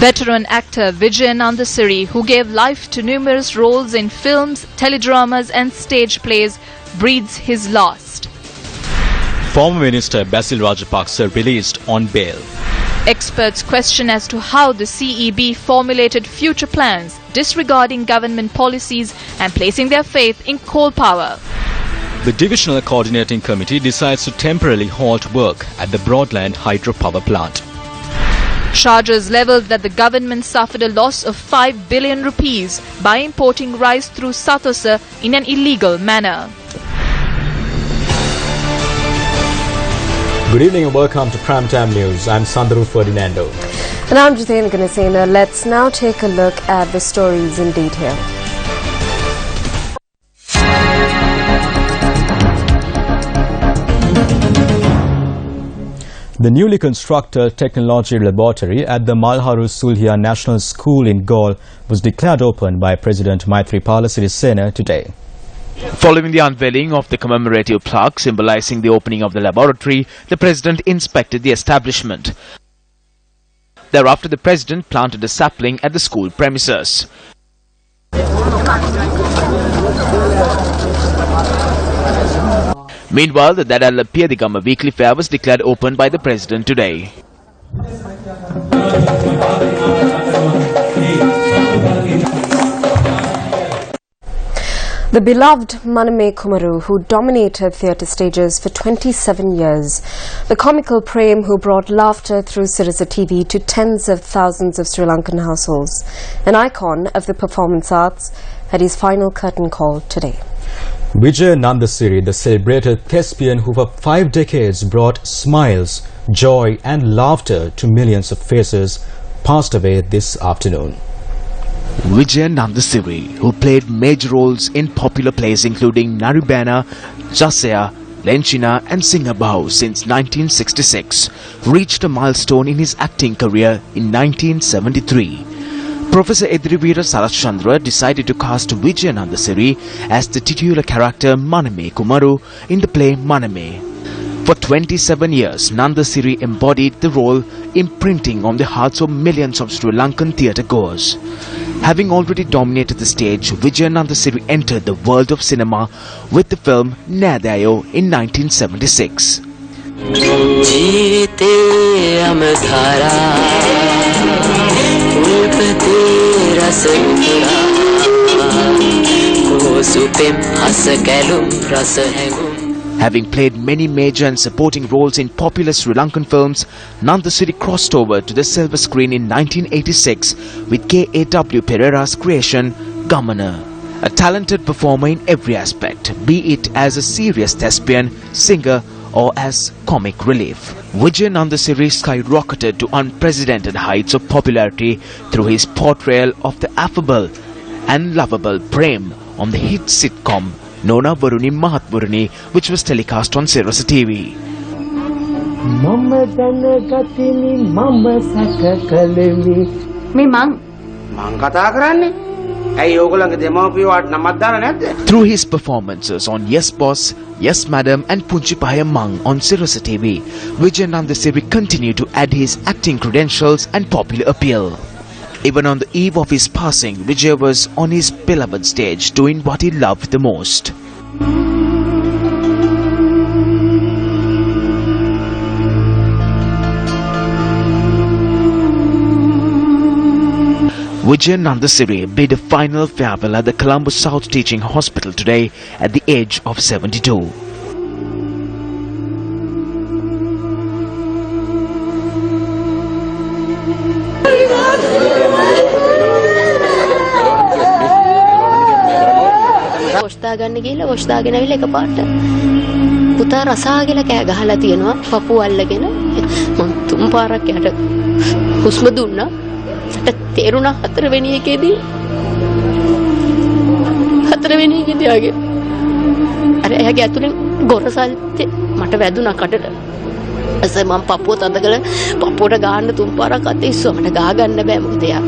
Veteran actor Vijay Nandasiri, who gave life to numerous roles in films, teledramas and stage plays, breathes his last. Former Minister Basil Rajapaksa released on bail. Experts question as to how the CEB formulated future plans, disregarding government policies and placing their faith in coal power. The Divisional Coordinating Committee decides to temporarily halt work at the Broadland hydropower plant. Charges levelled that the government suffered a loss of 5 billion rupees by importing rice through Sathosa in an illegal manner. Good evening and welcome to Primetime News. I'm Sandharu Ferdinando. And I'm Jithen Ganasena. Let's now take a look at the stories in detail. The newly constructed technology laboratory at the Malharu Sulhia National School in Galle was declared open by President Maithripala Sirisena today. Following the unveiling of the commemorative plaque symbolizing the opening of the laboratory, the President inspected the establishment. Thereafter, the President planted a sapling at the school premises. Meanwhile, the Dadalla Piyadigama weekly fair was declared open by the President today. The beloved Maname Kumaru, who dominated theatre stages for 27 years, the comical Prem who brought laughter through Sirasa TV to tens of thousands of Sri Lankan households, an icon of the performance arts, had his final curtain call today. Vijay Nandasiri, the celebrated thespian who for 5 decades brought smiles, joy and laughter to millions of faces, passed away this afternoon. Vijay Nandasiri, who played major roles in popular plays including Naribana, Jasaya, Lenchina and Singhabau since 1966, reached a milestone in his acting career in 1973. Professor Edrivira Sarachandra decided to cast Vijay Nandasiri as the titular character Maname Kumaru in the play Maname. For 27 years, Nandasiri embodied the role, imprinting on the hearts of millions of Sri Lankan theatre goers. Having already dominated the stage, Vijay Nandasiri entered the world of cinema with the film Nadayo in 1976. Having played many major and supporting roles in popular Sri Lankan films, Nandasiri crossed over to the silver screen in 1986 with K.A.W. Pereira's creation Gamana. A talented performer in every aspect, be it as a serious thespian, singer or as comic relief. Vijay Nandasiri skyrocketed to unprecedented heights of popularity through his portrayal of the affable and lovable Prem on the hit sitcom Nona Varuni Mahatvaruni, which was telecast on Sirasa TV. Through his performances on Yes Boss, Yes Madam and Punchipaya Mang on Sirasa TV, Vijay Nandasiri continued to add his acting credentials and popular appeal. Even on the eve of his passing, Vijay was on his beloved stage doing what he loved the most. Vijay Nandasiri bid a final farewell at the Colombo South Teaching Hospital today at the age of 72. ගන්න ගිහලා wash දාගෙන ආවිල එකපාරට පුතා රසාගෙන කෑ ගහලා තියෙනවා පපුව අල්ලගෙන මම තුන් පාරක් යට හුස්ම දුන්නා මට තේරුණා හතරවෙනි එකේදී ආගේ අර එයාගේ ඇතුලෙන් ගොරසල්තේ මට වැදුනා කඩට එසේ මම පපුව තදකල පපුවට ගහන්න තුන් පාරක් අත ඉස්සුවා මට ගහ ගන්න බෑ මොකද එයා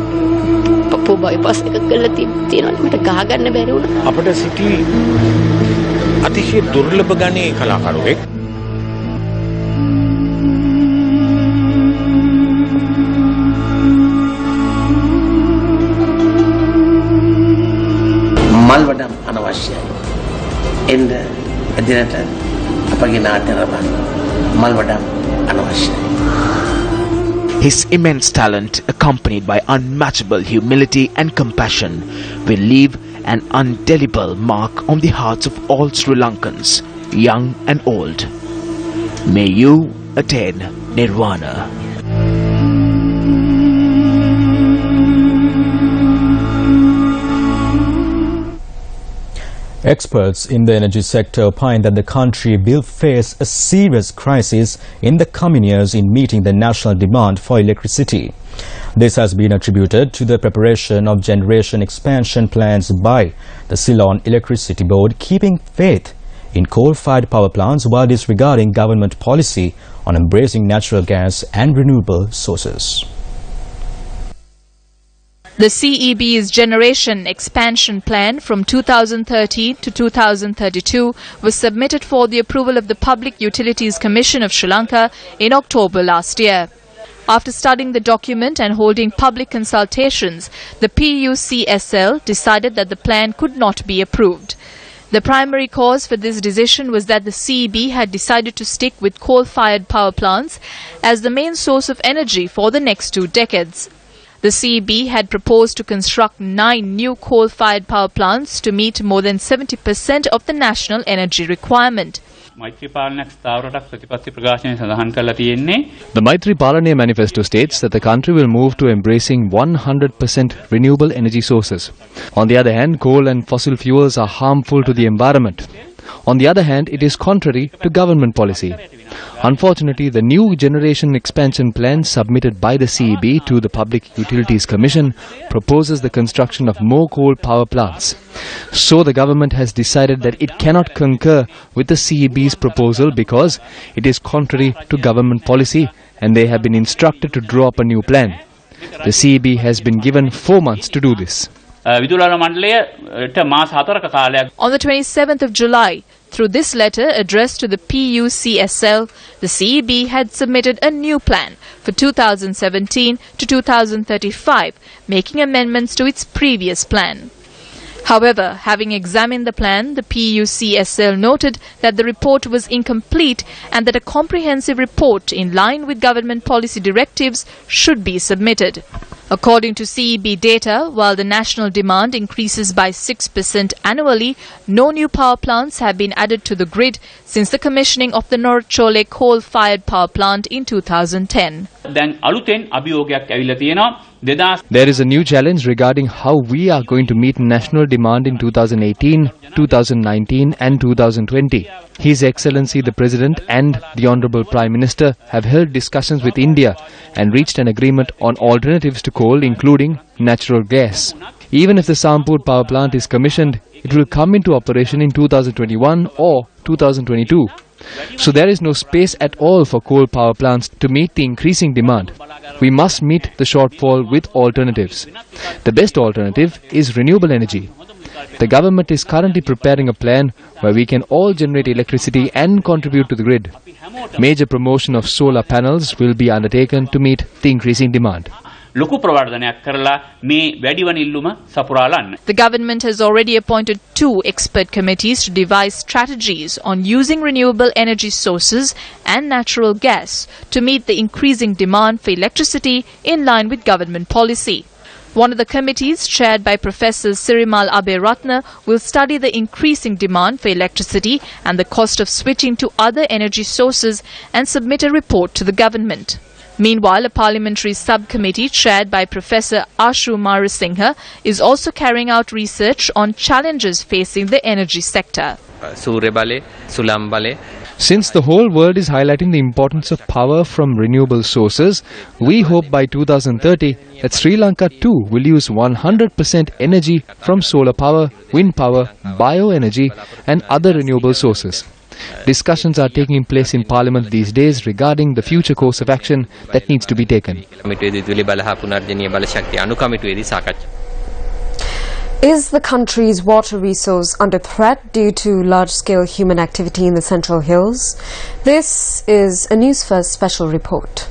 පපුව බයිපාස් එක කරලා තියෙනවා මට ගහ ගන්න බැරි වුණා අපිට සිටි අතිශය දුර්ලභ ගණයේ කලාකරුවෙක් අවශ්‍යයි. එන්න එදිනට අපගේ නාට්‍ය රබන් මල්වඩම් අනවශ්‍යයි. His immense talent, accompanied by unmatchable humility and compassion, will leave an indelible mark on the hearts of all Sri Lankans, young and old. May you attain Nirvana. Experts in the energy sector opine that the country will face a serious crisis in the coming years in meeting the national demand for electricity. This has been attributed to the preparation of generation expansion plans by the Ceylon Electricity Board, keeping faith in coal-fired power plants while disregarding government policy on embracing natural gas and renewable sources. The CEB's Generation Expansion Plan from 2013 to 2032 was submitted for the approval of the Public Utilities Commission of Sri Lanka in October last year. After studying the document and holding public consultations, the PUCSL decided that the plan could not be approved. The primary cause for this decision was that the CEB had decided to stick with coal-fired power plants as the main source of energy for the next 2 decades. The CEB had proposed to construct 9 new coal-fired power plants to meet more than 70% of the national energy requirement. The Maitri Palane manifesto states that the country will move to embracing 100% renewable energy sources. On the other hand, coal and fossil fuels are harmful to the environment. On the other hand, it is contrary to government policy. Unfortunately, the new generation expansion plan submitted by the CEB to the Public Utilities Commission proposes the construction of more coal power plants. So the government has decided that it cannot concur with the CEB's proposal because it is contrary to government policy and they have been instructed to draw up a new plan. The CEB has been given 4 months to do this. On the 27th of July, through this letter addressed to the PUCSL, the CEB had submitted a new plan for 2017 to 2035, making amendments to its previous plan. However, having examined the plan, the PUCSL noted that the report was incomplete and that a comprehensive report in line with government policy directives should be submitted. According to CEB data, while the national demand increases by 6% annually, no new power plants have been added to the grid since the commissioning of the Norchole coal-fired power plant in 2010. There is a new challenge regarding how we are going to meet national demand in 2018, 2019 and 2020. His Excellency the President and the Honourable Prime Minister have held discussions with India and reached an agreement on alternatives to coal, including natural gas. Even if the Sampur power plant is commissioned, it will come into operation in 2021 or 2022. So there is no space at all for coal power plants to meet the increasing demand. We must meet the shortfall with alternatives. The best alternative is renewable energy. The government is currently preparing a plan where we can all generate electricity and contribute to the grid. Major promotion of solar panels will be undertaken to meet the increasing demand. The government has already appointed 2 expert committees to devise strategies on using renewable energy sources and natural gas to meet the increasing demand for electricity in line with government policy. One of the committees, chaired by Professor Sirimal Aberatna, will study the increasing demand for electricity and the cost of switching to other energy sources and submit a report to the government. Meanwhile, a parliamentary subcommittee chaired by Professor Ashu Marasinghe is also carrying out research on challenges facing the energy sector. Since the whole world is highlighting the importance of power from renewable sources, we hope by 2030 that Sri Lanka too will use 100% energy from solar power, wind power, bioenergy and other renewable sources. Discussions are taking place in Parliament these days regarding the future course of action that needs to be taken. Is the country's water resource under threat due to large-scale human activity in the Central Hills? This is a News1st special report.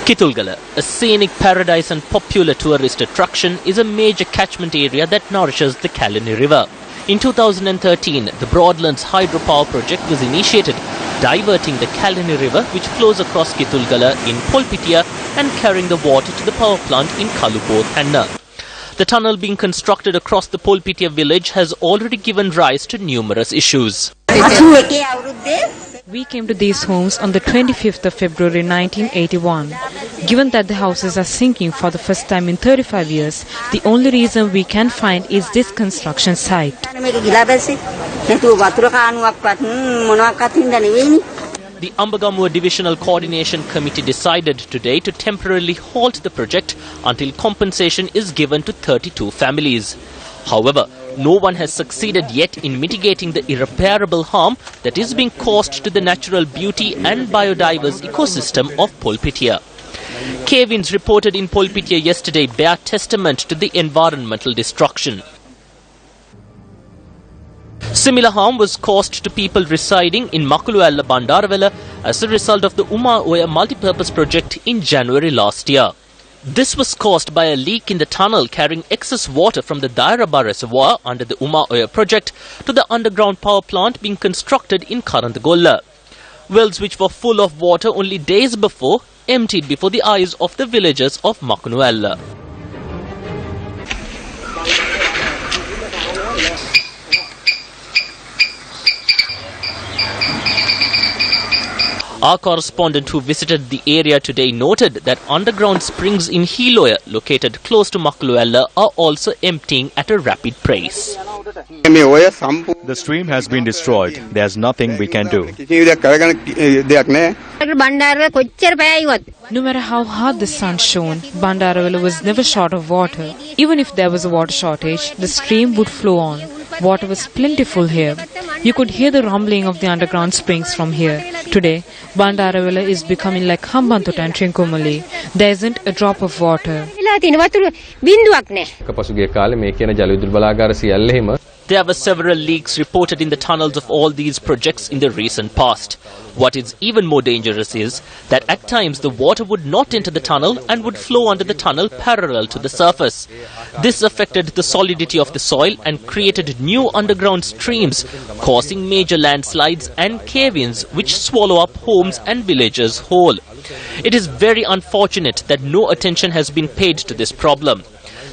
Kitulgala, a scenic paradise and popular tourist attraction, is a major catchment area that nourishes the Kalani River. In 2013, the Broadlands hydropower project was initiated, diverting the Kalani River, which flows across Kitulgala in Polpitia and carrying the water to the power plant in Kalubo, Thanna. The tunnel being constructed across the Polpitia village has already given rise to numerous issues. We came to these homes on the 25th of February 1981. Given that the houses are sinking for the first time in 35 years, the only reason we can find is this construction site. The Ambagamua Divisional Coordination Committee decided today to temporarily halt the project until compensation is given to 32 families. However, no one has succeeded yet in mitigating the irreparable harm that is being caused to the natural beauty and biodiverse ecosystem of Polpitia. Cave-ins reported in Polpitia yesterday bear testament to the environmental destruction. Similar harm was caused to people residing in Makuluella Bandaravela as a result of the Uma Oya multipurpose project in January last year. This was caused by a leak in the tunnel carrying excess water from the Dairaba reservoir under the Uma Oya project to the underground power plant being constructed in Karandagolla. Wells which were full of water only days before emptied before the eyes of the villagers of Makunuella. Our correspondent who visited the area today noted that underground springs in Hiloya, located close to Makluella, are also emptying at a rapid pace. The stream has been destroyed. There's nothing we can do. No matter how hard the sun shone, Bandaravela was never short of water. Even if there was a water shortage, the stream would flow on. Water was plentiful here. You could hear the rumbling of the underground springs from here. Today, Bandaravela is becoming like Hambantota and Trincomalee. There isn't a drop of water. There were several leaks reported in the tunnels of all these projects in the recent past. What is even more dangerous is that at times the water would not enter the tunnel and would flow under the tunnel parallel to the surface. This affected the solidity of the soil and created new underground streams, causing major landslides and cave-ins which swallow up homes and villages whole. It is very unfortunate that no attention has been paid to this problem.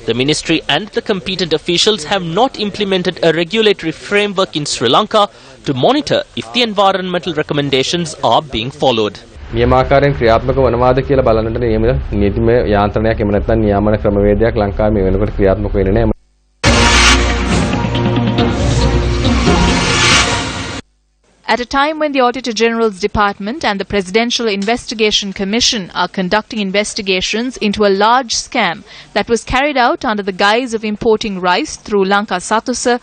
The ministry and the competent officials have not implemented a regulatory framework in Sri Lanka to monitor if the environmental recommendations are being followed. නියමාකාරයෙන් ක්‍රියාත්මක වනවාද කියලා බලන්නට නීතිමය යාන්ත්‍රණයක් එහෙම නැත්නම් නියාමන ක්‍රමවේදයක් ලංකාවේ මේ වෙනකොට ක්‍රියාත්මක වෙන්නේ නැහැ. At a time when the Auditor General's Department and the Presidential Investigation Commission are conducting investigations into a large scam that was carried out under the guise of importing rice through Lanka Satusa,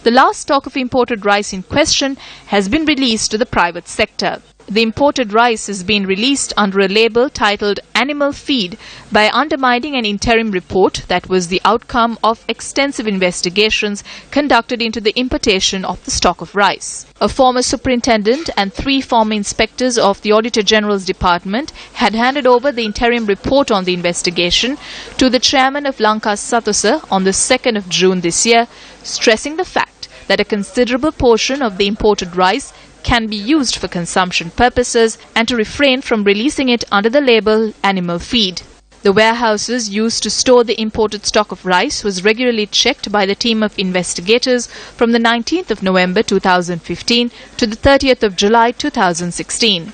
the last stock of imported rice in question has been released to the private sector. The imported rice has been released under a label titled Animal Feed by undermining an interim report that was the outcome of extensive investigations conducted into the importation of the stock of rice. A former superintendent and 3 former inspectors of the Auditor General's Department had handed over the interim report on the investigation to the chairman of Lanka Satusa on the 2nd of June this year, stressing the fact that a considerable portion of the imported rice can be used for consumption purposes and to refrain from releasing it under the label animal feed. The warehouses used to store the imported stock of rice was regularly checked by the team of investigators from the 19th of November 2015 to the 30th of July 2016.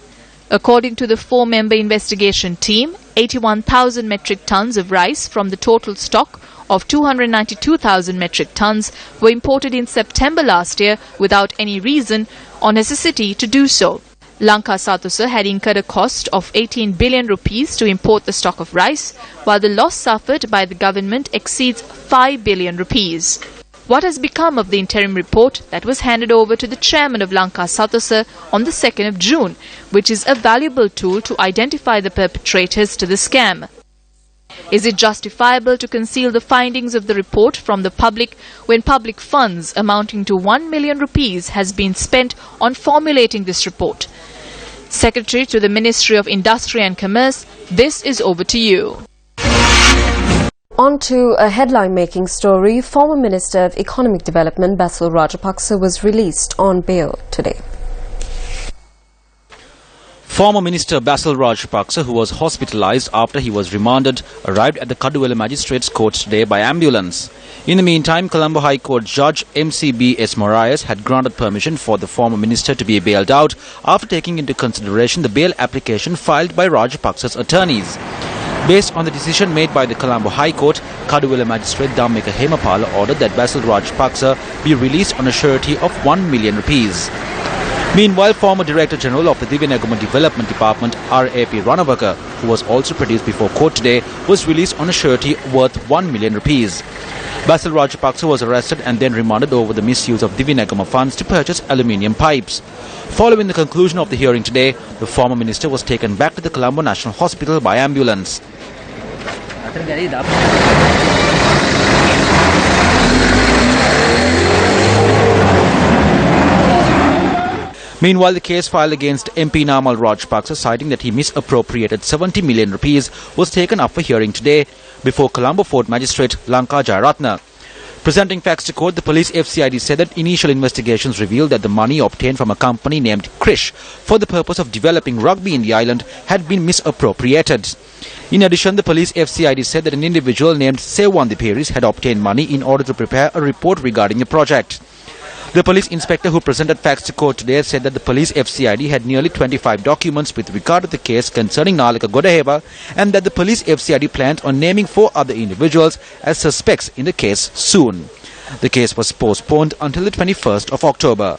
According to the 4-member investigation team, 81,000 metric tons of rice from the total stock of 292,000 metric tons were imported in September last year without any reason or necessity to do so. Lanka Satusa had incurred a cost of 18 billion rupees to import the stock of rice, while the loss suffered by the government exceeds 5 billion rupees. What has become of the interim report that was handed over to the chairman of Lanka Satusa on the 2nd of June, which is a valuable tool to identify the perpetrators to the scam? Is it justifiable to conceal the findings of the report from the public when public funds amounting to 1 million rupees has been spent on formulating this report? Secretary to the Ministry of Industry and Commerce, this is over to you. On to a headline-making story. Former Minister of Economic Development Basil Rajapaksa was released on bail today. Former Minister Basil Rajapaksa, who was hospitalized after he was remanded, arrived at the Kaduwela Magistrates Court today by ambulance. In the meantime, Colombo High Court Judge MCB.S. Moraes had granted permission for the former minister to be bailed out after taking into consideration the bail application filed by Rajapaksa's attorneys. Based on the decision made by the Colombo High Court, Kaduwela Magistrate Dhammika Hemapala ordered that Basil Rajapaksa be released on a surety of 1 million rupees. Meanwhile, former Director General of the Divinagama Development Department, R.A.P. Ranawaka, who was also produced before court today, was released on a surety worth 1 million rupees. Basil Rajapaksa was arrested and then remanded over the misuse of Divinagama funds to purchase aluminium pipes. Following the conclusion of the hearing today, the former minister was taken back to the Colombo National Hospital by ambulance. Meanwhile, the case filed against MP Namal Rajapaksa, citing that he misappropriated 70 million rupees, was taken up for hearing today before Colombo Fort Magistrate Lanka Jayaratna. Presenting facts to court, the police FCID said that initial investigations revealed that the money obtained from a company named Krish for the purpose of developing rugby in the island had been misappropriated. In addition, the police FCID said that an individual named Sewandi Peris had obtained money in order to prepare a report regarding the project. The police inspector who presented facts to court today said that the police FCID had nearly 25 documents with regard to the case concerning Nalika Godaheva, and that the police FCID planned on naming 4 other individuals as suspects in the case soon. The case was postponed until the 21st of October.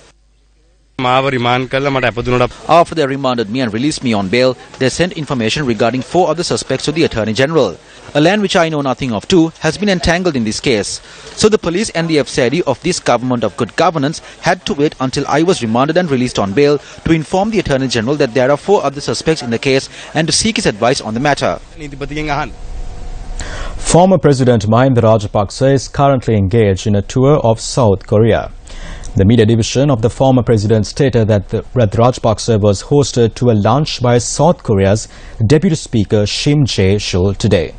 After they remanded me and released me on bail, they sent information regarding 4 other suspects to the Attorney General. A land which I know nothing of too has been entangled in this case. So the police and the FCID of this government of good governance had to wait until I was remanded and released on bail to inform the Attorney General that there are 4 other suspects in the case and to seek his advice on the matter. Former President Mahinda Rajapaksa is currently engaged in a tour of South Korea. The media division of the former president stated that Rajapaksa was hosted to a lunch by South Korea's Deputy Speaker Shim Jae-chul today.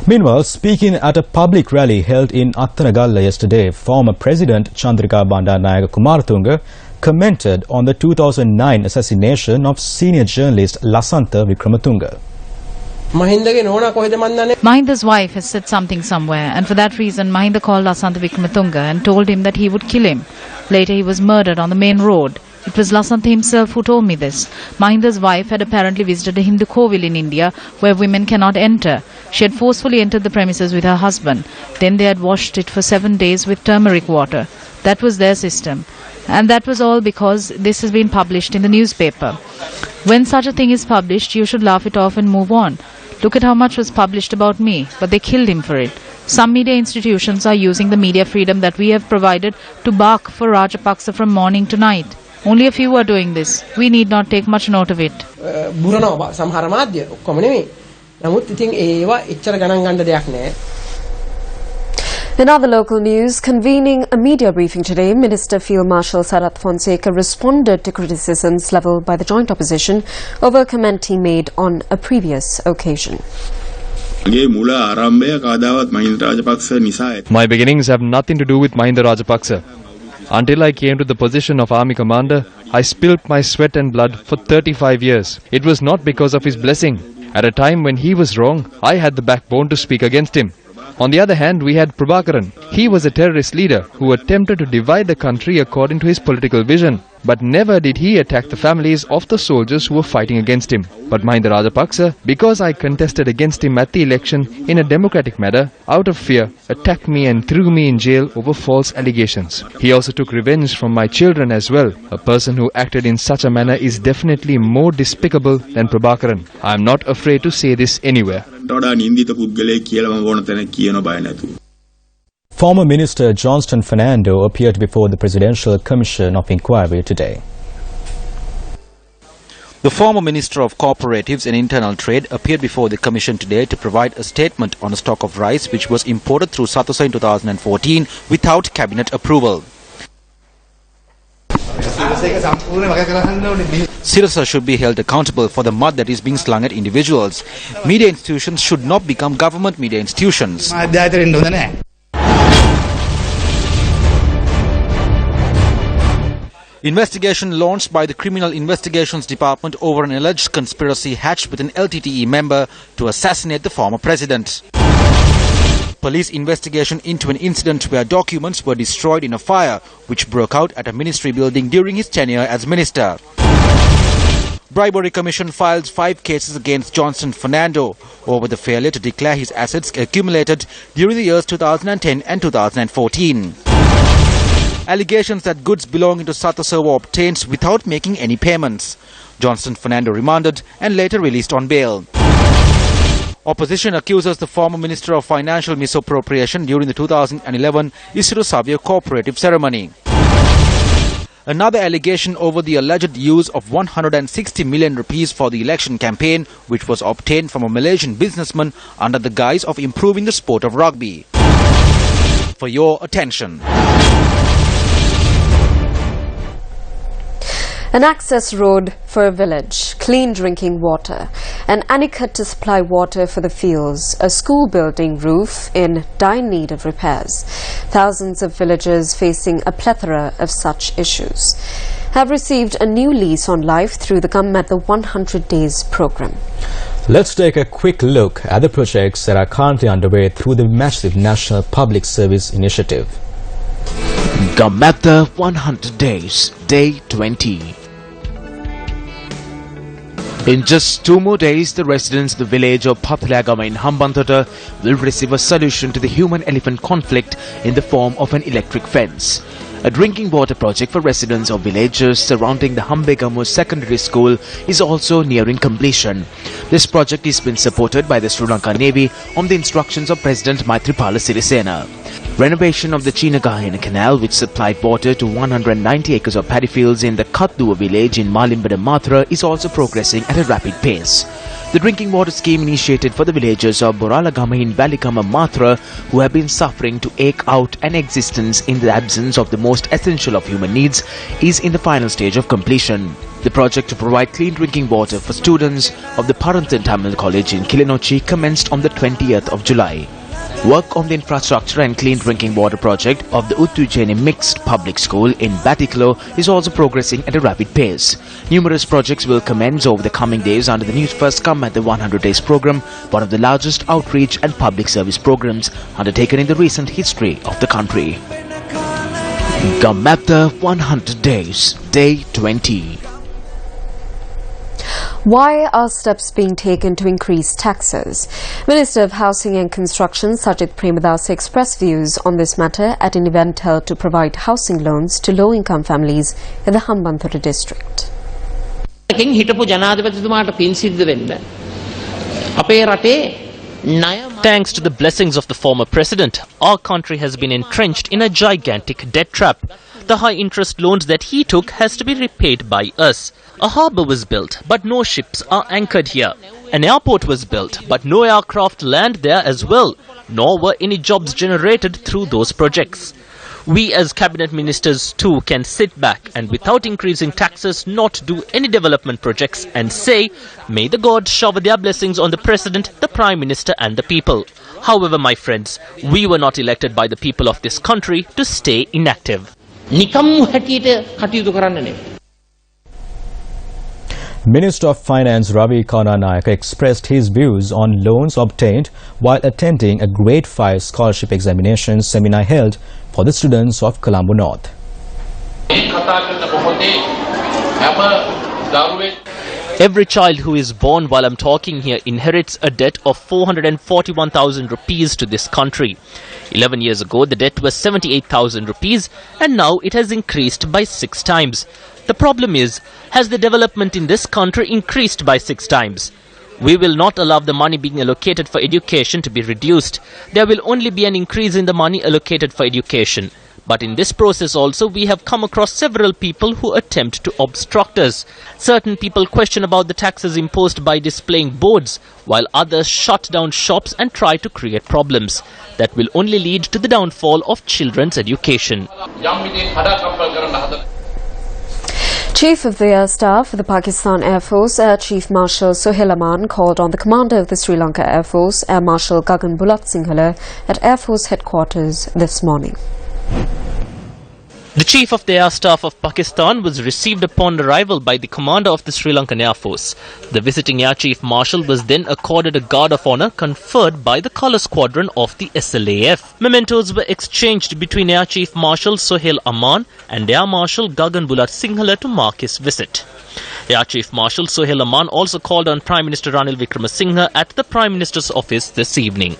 Meanwhile, speaking at a public rally held in Attanagalla yesterday, former President Chandrika Bandaranaike Kumaratunga commented on the 2009 assassination of senior journalist Lasantha Wickrematunge. Mahinda's wife has said something somewhere, and for that reason Mahinda called Lasantha Wickrematunge and told him that he would kill him. Later he was murdered on the main road. It was Lasantha himself who told me this. Mahinda's wife had apparently visited a Hindu Kovil in India where women cannot enter. She had forcefully entered the premises with her husband. Then they had washed it for 7 days with turmeric water. That was their system. And that was all because this has been published in the newspaper. When such a thing is published, you should laugh it off and move on. Look at how much was published about me, but they killed him for it. Some media institutions are using the media freedom that we have provided to bark for Rajapaksa from morning to night. Only a few are doing this. We need not take much note of it. In other local news, convening a media briefing today, Minister Field Marshal Sarath Fonseca responded to criticisms levelled by the joint opposition over a comment he made on a previous occasion. My beginnings have nothing to do with Mahinda Rajapaksa. Until I came to the position of Army Commander, I spilled my sweat and blood for 35 years. It was not because of his blessing. At a time when he was wrong, I had the backbone to speak against him. On the other hand, we had Prabhakaran. He was a terrorist leader who attempted to divide the country according to his political vision. But never did he attack the families of the soldiers who were fighting against him. But Mahinda Rajapaksa, because I contested against him at the election in a democratic manner, out of fear, attacked me and threw me in jail over false allegations. He also took revenge from my children as well. A person who acted in such a manner is definitely more despicable than Prabhakaran. I am not afraid to say this anywhere. Former Minister Johnston Fernando appeared before the Presidential Commission of Inquiry today. The former Minister of Cooperatives and Internal Trade appeared before the Commission today to provide a statement on a stock of rice which was imported through Satosa in 2014 without Cabinet approval. Sirasa should be held accountable for the mud that is being slung at individuals. Media institutions should not become government media institutions. Investigation launched by the Criminal Investigations Department over an alleged conspiracy hatched with an LTTE member to assassinate the former president. Police investigation into an incident where documents were destroyed in a fire which broke out at a ministry building during his tenure as minister. Bribery Commission filed 5 cases against Johnson Fernando over the failure to declare his assets accumulated during the years 2010 and 2014. Allegations that goods belonging to Satasa were obtained without making any payments. Johnson Fernando remanded and later released on bail. Opposition accuses the former Minister of Financial misappropriation during the 2011 Isru Savio cooperative ceremony. Another allegation over the alleged use of 160 million rupees for the election campaign, which was obtained from a Malaysian businessman under the guise of improving the sport of rugby. For your attention. An access road for a village, clean drinking water, an anicut to supply water for the fields, a school building roof in dire need of repairs. Thousands of villagers facing a plethora of such issues have received a new lease on life through the government the 100 Days program. Let's take a quick look at the projects that are currently underway through the massive National Public Service Initiative. Gamata 100 Days, Day 20. In just 2 more days, the residents of the village of Pathlagama in Hambantota will receive a solution to the human-elephant conflict in the form of an electric fence. A drinking water project for residents of villages surrounding the Hambegamo Secondary School is also nearing completion. This project is being supported by the Sri Lanka Navy on the instructions of President Maithripala Sirisena. Renovation of the Chinagahina Canal, which supplied water to 190 acres of paddy fields in the Katduwa village in Malimbada Matra, is also progressing at a rapid pace. The drinking water scheme initiated for the villagers of Boralagama in Valikama Matra, who have been suffering to eke out an existence in the absence of the most essential of human needs, is in the final stage of completion. The project to provide clean drinking water for students of the Parantan Tamil College in Kilinochi commenced on the 20th of July. Work on the infrastructure and clean drinking water project of the Uttujeni Mixed Public School in Batiklo is also progressing at a rapid pace. Numerous projects will commence over the coming days under the Newsfirst Come at the 100 Days program, one of the largest outreach and public service programs undertaken in the recent history of the country. Gamata 100 Days, Day 20. Why are steps being taken to increase taxes? Minister of Housing and Construction Sajid Premadasa expressed views on this matter at an event held to provide housing loans to low-income families in the Hambantota district. Thanks to the blessings of the former president, our country has been entrenched in a gigantic debt trap. The high interest loans that he took has to be repaid by us. A harbour was built, but no ships are anchored here. An airport was built, but no aircraft land there as well, nor were any jobs generated through those projects. We as cabinet ministers too can sit back and without increasing taxes not do any development projects and say, may the gods shower their blessings on the president, the prime minister and the people. However, my friends, we were not elected by the people of this country to stay inactive. Minister of Finance Ravi Karnanayaka expressed his views on loans obtained while attending a Grade 5 scholarship examination seminar held for the students of Colombo North. Every child who is born while I'm talking here inherits a debt of 441,000 rupees to this country. 11 years ago, the debt was 78,000 rupees and now it has increased by 6 times. The problem is, has the development in this country increased by 6 times? We will not allow the money being allocated for education to be reduced. There will only be an increase in the money allocated for education. But in this process also, we have come across several people who attempt to obstruct us. Certain people question about the taxes imposed by displaying boards, while others shut down shops and try to create problems. That will only lead to the downfall of children's education. Chief of the Air Staff of the Pakistan Air Force, Air Chief Marshal Sohail Aman, called on the Commander of the Sri Lanka Air Force, Air Marshal Gagan Bulat Sinhala, at Air Force headquarters this morning. The Chief of the Air Staff of Pakistan was received upon arrival by the Commander of the Sri Lankan Air Force. The visiting Air Chief Marshal was then accorded a Guard of Honour conferred by the Colour Squadron of the SLAF. Mementos were exchanged between Air Chief Marshal Sohail Aman and Air Marshal Gagan Bulat Sinhala to mark his visit. Air Chief Marshal Sohail Aman also called on Prime Minister Ranil Wickremesinghe at the Prime Minister's office this evening.